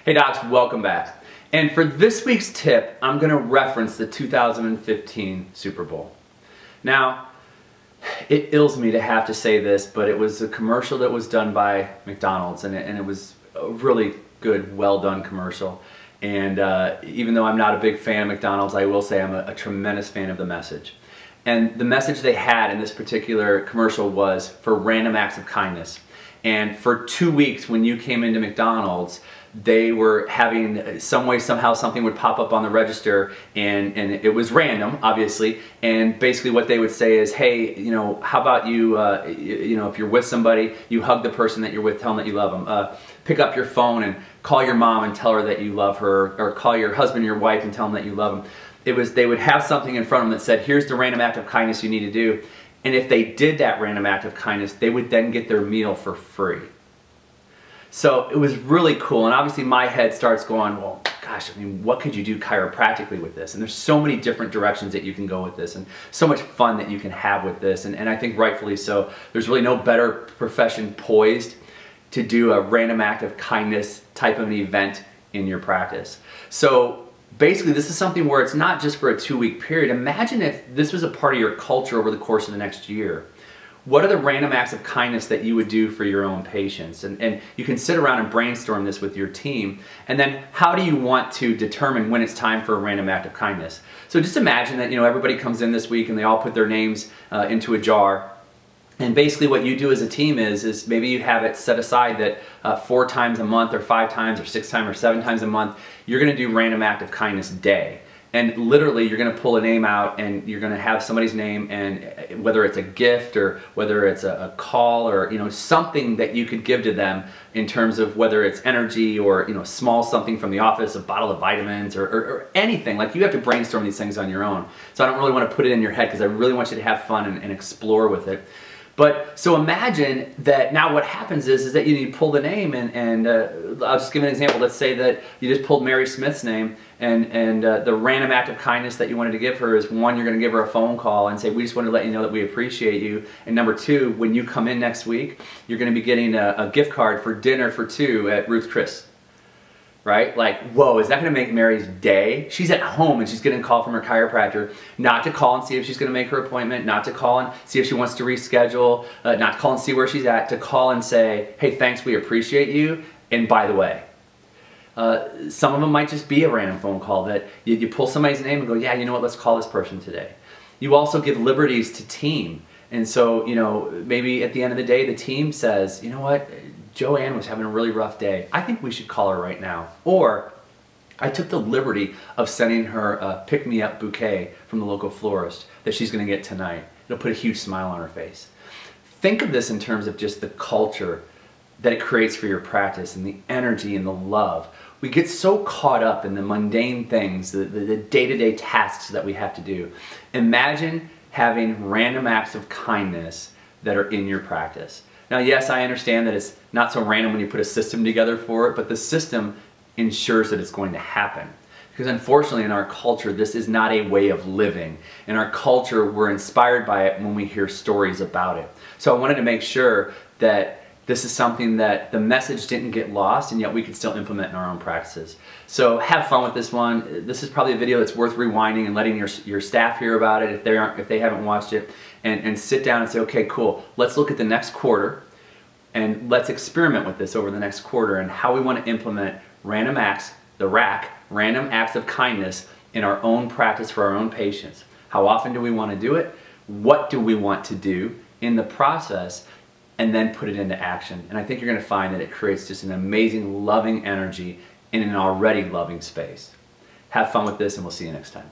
Hey docs, welcome back. And for this week's tip, I'm going to reference the 2015 Super Bowl. Now, it ills me to have to say this, but it was a commercial that was done by McDonald's, and it was a really good, well done commercial. And even though I'm not a big fan of McDonald's, I will say I'm a tremendous fan of the message. And the message they had in this particular commercial was for random acts of kindness. And for 2 weeks when you came into McDonald's, they were having some way, somehow, something would pop up on the register, and it was random, obviously. And basically what they would say is, hey, you know, how about you, if you're with somebody, you hug the person that you're with, tell them that you love them. Pick up your phone and call your mom and tell her that you love her, or call your husband or your wife and tell them that you love them. They would have something in front of them that said, here's the random act of kindness you need to do. And if they did that random act of kindness, they would then get their meal for free. So it was really cool, and obviously my head starts going, well, gosh, I mean, what could you do chiropractically with this? And there's so many different directions that you can go with this, and so much fun that you can have with this, and I think rightfully so. There's really no better profession poised to do a random act of kindness type of an event in your practice. So basically this is something where it's not just for a 2-week period. Imagine if this was a part of your culture over the course of the next year. What are the random acts of kindness that you would do for your own patients? And you can sit around and brainstorm this with your team. And then how do you want to determine when it's time for a random act of kindness? So just imagine that, you know, everybody comes in this week and they all put their names into a jar. And basically what you do as a team is maybe you have it set aside that 4 times a month or 5 times or 6 times or 7 times a month, you're going to do random act of kindness day. And literally you're going to pull a name out and you're going to have somebody's name, and whether it's a gift or whether it's a call or, you know, something that you could give to them in terms of whether it's energy or, you know, small something from the office, a bottle of vitamins or anything. Like, you have to brainstorm these things on your own. So I don't really want to put it in your head because I really want you to have fun and explore with it. But so imagine that now what happens is that you pull the name, and I'll just give an example. Let's say that you just pulled Mary Smith's name, and the random act of kindness that you wanted to give her is, 1, you're going to give her a phone call and say, we just wanted to let you know that we appreciate you. And number 2, when you come in next week, you're going to be getting a gift card for dinner for 2 at Ruth's Chris. Right? Like, whoa, is that going to make Mary's day? She's at home and she's getting a call from her chiropractor, not to call and see if she's going to make her appointment, not to call and see if she wants to reschedule, not to call and see where she's at, to call and say, hey, thanks, we appreciate you, and by the way. Some of them might just be a random phone call that you pull somebody's name and go, yeah, you know what, let's call this person today. You also give liberties to team. And so, you know, maybe at the end of the day, the team says, you know what, Joanne was having a really rough day. I think we should call her right now. Or, I took the liberty of sending her a pick-me-up bouquet from the local florist that she's going to get tonight. It'll put a huge smile on her face. Think of this in terms of just the culture that it creates for your practice, and the energy and the love. We get so caught up in the mundane things, the day-to-day tasks that we have to do. Imagine having random acts of kindness that are in your practice. Now, yes, I understand that it's not so random when you put a system together for it, but the system ensures that it's going to happen. Because unfortunately in our culture, this is not a way of living. In our culture, we're inspired by it when we hear stories about it. So I wanted to make sure that this is something that the message didn't get lost, and yet we could still implement in our own practices. So have fun with this one. This is probably a video that's worth rewinding and letting your staff hear about it if they haven't watched it, and sit down and say, okay, cool, let's look at the next quarter and let's experiment with this over the next quarter and how we want to implement random acts, the RAK, random acts of kindness, in our own practice for our own patients. How often do we want to do it? What do we want to do in the process? And then put it into action. And I think you're going to find that it creates just an amazing, loving energy in an already loving space. Have fun with this, and we'll see you next time.